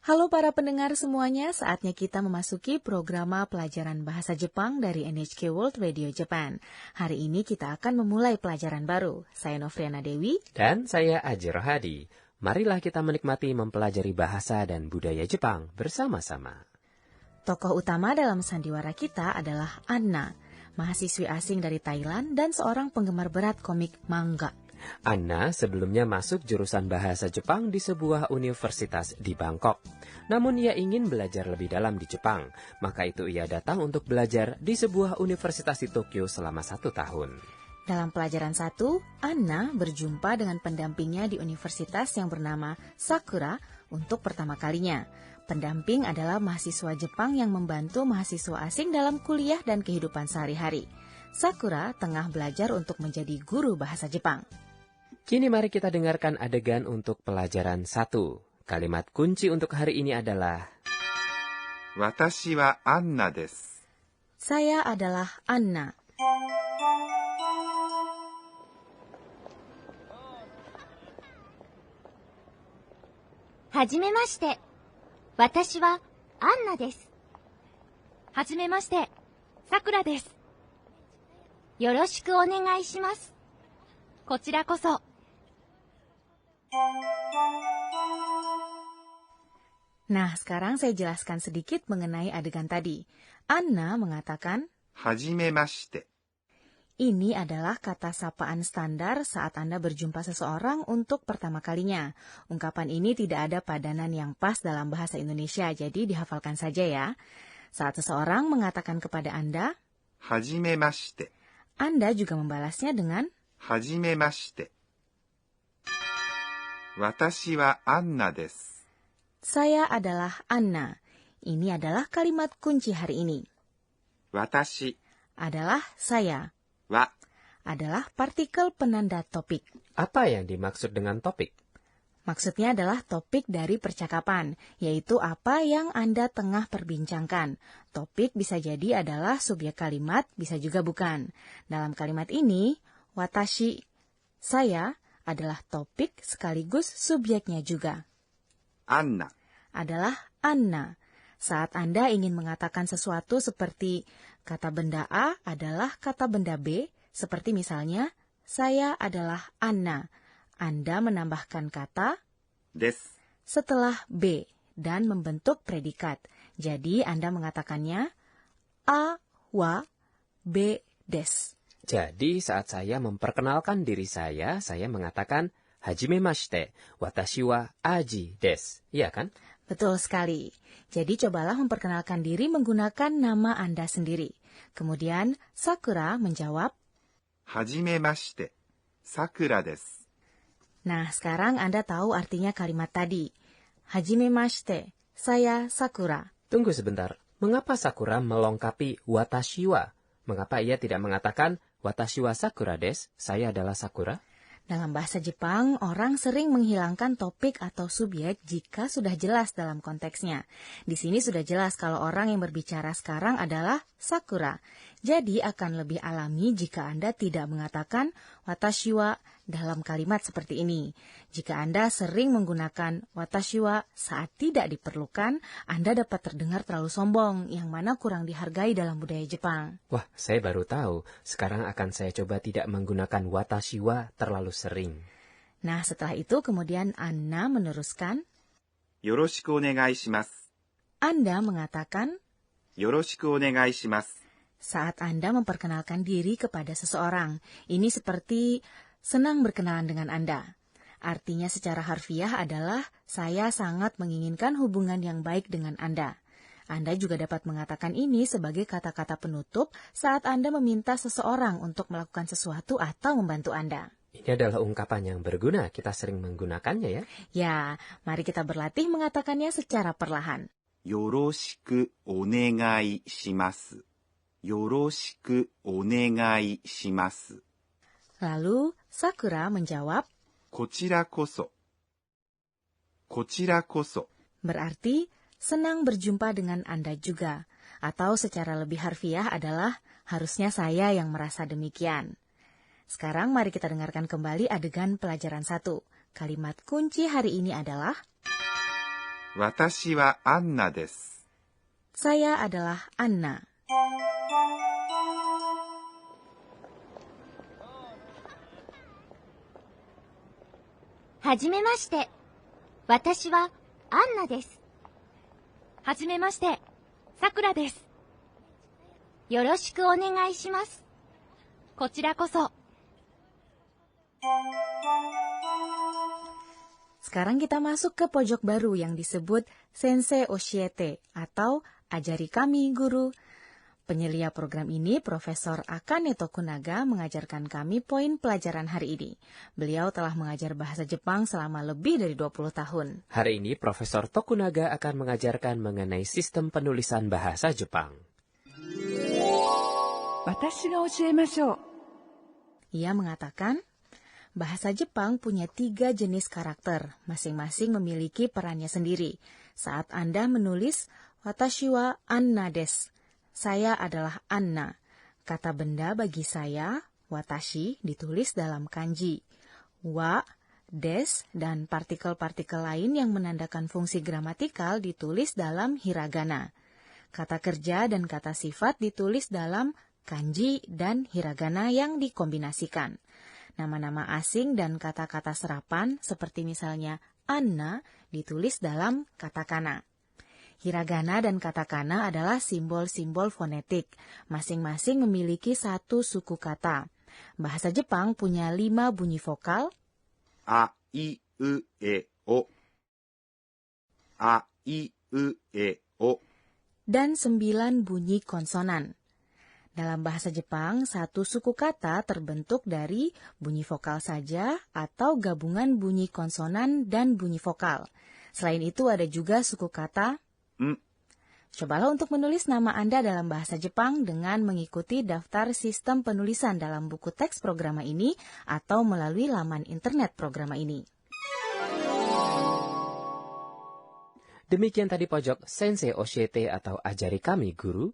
Halo para pendengar semuanya, saatnya kita memasuki program pelajaran bahasa Jepang dari NHK World Radio Japan. Hari ini kita akan memulai pelajaran baru. Saya Novriana Dewi. Dan saya Aji Rohadi. Marilah kita menikmati mempelajari bahasa dan budaya Jepang bersama-sama. Tokoh utama dalam sandiwara kita adalah Anna, mahasiswi asing dari Thailand dan seorang penggemar berat komik manga. Anna sebelumnya masuk jurusan bahasa Jepang di sebuah universitas di Bangkok. Namun ia ingin belajar lebih dalam di Jepang, maka itu ia datang untuk belajar di sebuah universitas di Tokyo selama 1 tahun. Dalam pelajaran 1, Anna berjumpa dengan pendampingnya di universitas yang bernama Sakura untuk pertama kalinya. Pendamping adalah mahasiswa Jepang yang membantu mahasiswa asing dalam kuliah dan kehidupan sehari-hari. Sakura tengah belajar untuk menjadi guru bahasa Jepang. Kini mari kita dengarkan adegan untuk pelajaran 1. Kalimat kunci untuk hari ini adalah Watashi wa Anna desu. Saya adalah Anna. Hajimemashite. Watashi wa Anna desu. Hajimemashite. Sakura desu. Yoroshiku onegai shimasu. Kochira koso. Nah, sekarang saya jelaskan sedikit mengenai adegan tadi. Anna mengatakan, Hajimemashite. ini adalah kata sapaan standar saat Anda berjumpa seseorang untuk pertama kalinya. Ungkapan ini tidak ada padanan yang pas dalam bahasa Indonesia, jadi dihafalkan saja ya. Saat seseorang mengatakan kepada Anda, Hajimemashite. Anda juga membalasnya dengan, Hajimemashite. Watashi wa Anna desu. saya adalah Anna. Ini adalah kalimat kunci hari ini. Watashi Adalah saya. wa Adalah partikel penanda topik. apa yang dimaksud dengan topik? Maksudnya adalah topik dari percakapan, yaitu apa yang Anda tengah perbincangkan. Topik bisa jadi adalah subjek kalimat, bisa juga bukan. Dalam kalimat ini, watashi, saya, adalah topik sekaligus subjeknya juga. Anna Adalah Anna. Saat Anda ingin mengatakan sesuatu seperti kata benda A adalah kata benda B, seperti misalnya, saya adalah Anna. Anda menambahkan kata desu. setelah B dan membentuk predikat. Jadi Anda mengatakannya A wa B des. Jadi saat saya memperkenalkan diri saya mengatakan Hajimemashite, watashi wa Aji desu. Iya kan? Betul sekali. Jadi cobalah memperkenalkan diri menggunakan nama Anda sendiri. Kemudian Sakura menjawab, Hajimemashite. Sakura desu. nah sekarang Anda tahu artinya kalimat tadi. Hajimemashite, saya Sakura. Tunggu sebentar, mengapa Sakura melengkapi watashi wa? Mengapa ia tidak mengatakan watashi wa Sakura desu, saya adalah Sakura? Dalam bahasa Jepang, orang sering menghilangkan topik atau subjek jika sudah jelas dalam konteksnya. Di sini sudah jelas kalau orang yang berbicara sekarang adalah Sakura. Jadi akan lebih alami jika Anda tidak mengatakan watashi wa dalam kalimat seperti ini. Jika Anda sering menggunakan watashi wa saat tidak diperlukan, Anda dapat terdengar terlalu sombong, yang mana kurang dihargai dalam budaya Jepang. Wah, saya baru tahu. Sekarang akan saya coba tidak menggunakan watashi wa terlalu sering. Nah, setelah itu kemudian Anna meneruskan, Yoroshiku onegai shimasu. Anda mengatakan, Yoroshiku onegai shimasu. saat Anda memperkenalkan diri kepada seseorang. Ini seperti senang berkenalan dengan Anda. Artinya secara harfiah adalah saya sangat menginginkan hubungan yang baik dengan Anda. Anda juga dapat mengatakan ini sebagai kata-kata penutup saat Anda meminta seseorang untuk melakukan sesuatu atau membantu Anda. Ini adalah ungkapan yang berguna, kita sering menggunakannya ya. Ya, mari kita berlatih mengatakannya secara perlahan. Yoroshiku onegai shimasu. Yoroshiku onegai shimasu. Lalu Sakura menjawab, Kochira koso. Kochira koso. berarti senang berjumpa dengan Anda juga. Atau secara lebih harfiah adalah harusnya saya yang merasa demikian. Sekarang mari kita dengarkan kembali adegan pelajaran 1. Kalimat kunci hari ini adalah 私はアンナです。Saya adalah Anna. Hajimemashite. Watashi wa Anna desu. Hajimemashite. Sakura desu. Yoroshiku onegai shimasu. こちらこそ。Sekarang kita masuk ke pojok baru yang disebut Sensei Oshiete atau Ajari Kami Guru. Penyelia program ini, Profesor Akane Tokunaga, mengajarkan kami poin pelajaran hari ini. Beliau telah mengajar bahasa Jepang selama lebih dari 20 tahun. Hari ini Profesor Tokunaga akan mengajarkan mengenai sistem penulisan bahasa Jepang. Ia mengatakan, bahasa Jepang punya 3 jenis karakter, masing-masing memiliki perannya sendiri. Saat Anda menulis, watashi wa Anna desu, saya adalah Anna. Kata benda bagi saya, watashi, ditulis dalam kanji. Wa, des, dan partikel-partikel lain yang menandakan fungsi gramatikal ditulis dalam hiragana. Kata kerja dan kata sifat ditulis dalam kanji dan hiragana yang dikombinasikan. Nama-nama asing dan kata-kata serapan seperti misalnya Anna ditulis dalam katakana. Hiragana dan katakana adalah simbol-simbol fonetik. Masing-masing memiliki 1 suku kata. Bahasa Jepang punya 5 bunyi vokal. A, I, U, E, O. A, I, U, E, O. Dan 9 bunyi konsonan. Dalam bahasa Jepang, 1 suku kata terbentuk dari bunyi vokal saja atau gabungan bunyi konsonan dan bunyi vokal. Selain itu ada juga suku kata. Cobalah untuk menulis nama Anda dalam bahasa Jepang dengan mengikuti daftar sistem penulisan dalam buku teks programa ini atau melalui laman internet programa ini. Demikian tadi pojok Sensei Oshiete atau Ajari Kami Guru.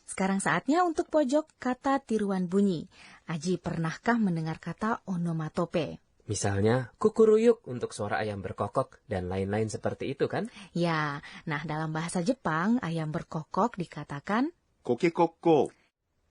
Sekarang saatnya untuk pojok kata tiruan bunyi. Aji, pernahkah mendengar kata onomatope? Misalnya, kukuruyuk untuk suara ayam berkokok dan lain-lain seperti itu kan? Ya, nah dalam bahasa Jepang, ayam berkokok dikatakan kokekokko.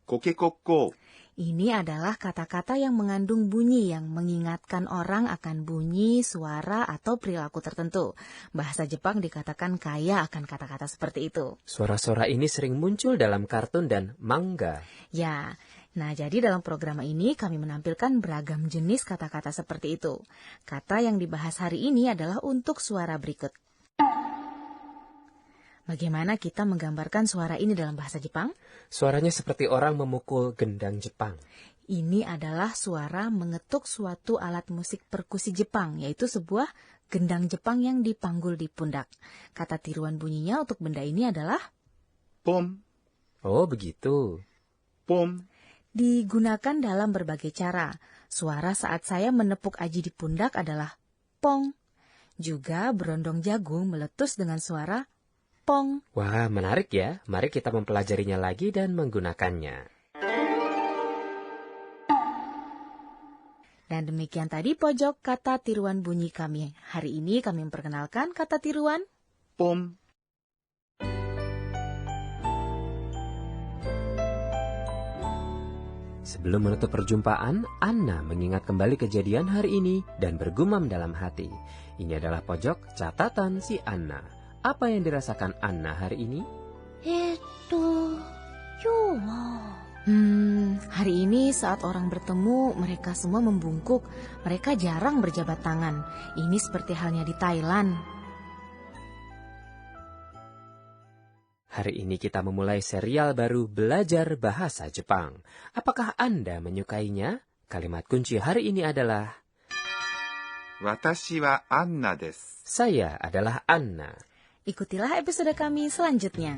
Kokekokko. ini adalah kata-kata yang mengandung bunyi yang mengingatkan orang akan bunyi, suara, atau perilaku tertentu. Bahasa Jepang dikatakan kaya akan kata-kata seperti itu. Suara-suara ini sering muncul dalam kartun dan manga. Ya, nah jadi dalam program ini kami menampilkan beragam jenis kata-kata seperti itu. Kata yang dibahas hari ini adalah untuk suara berikut. Bagaimana kita menggambarkan suara ini dalam bahasa Jepang? Suaranya seperti orang memukul gendang Jepang. Ini adalah suara mengetuk suatu alat musik perkusi Jepang, yaitu sebuah gendang Jepang yang dipanggul di pundak. Kata tiruan bunyinya untuk benda ini adalah pom. Oh, begitu. Pom. Digunakan dalam berbagai cara. Suara saat saya menepuk Aji di pundak adalah pong. Juga berondong jagung meletus dengan suara pong. Wah, menarik ya. Mari kita mempelajarinya lagi dan menggunakannya. Dan demikian tadi pojok kata tiruan bunyi kami. Hari ini kami memperkenalkan kata tiruan pom. Sebelum menutup perjumpaan, Anna mengingat kembali kejadian hari ini dan bergumam dalam hati. Ini adalah pojok catatan si Anna. Apa yang dirasakan Anna hari ini? Hari ini saat orang bertemu, mereka semua membungkuk. Mereka jarang berjabat tangan. Ini seperti halnya di Thailand. Hari ini kita memulai serial baru Belajar Bahasa Jepang. Apakah Anda menyukainya? Kalimat kunci hari ini adalah Watashi wa Anna desu. Saya adalah Anna. Ikutilah episode kami selanjutnya.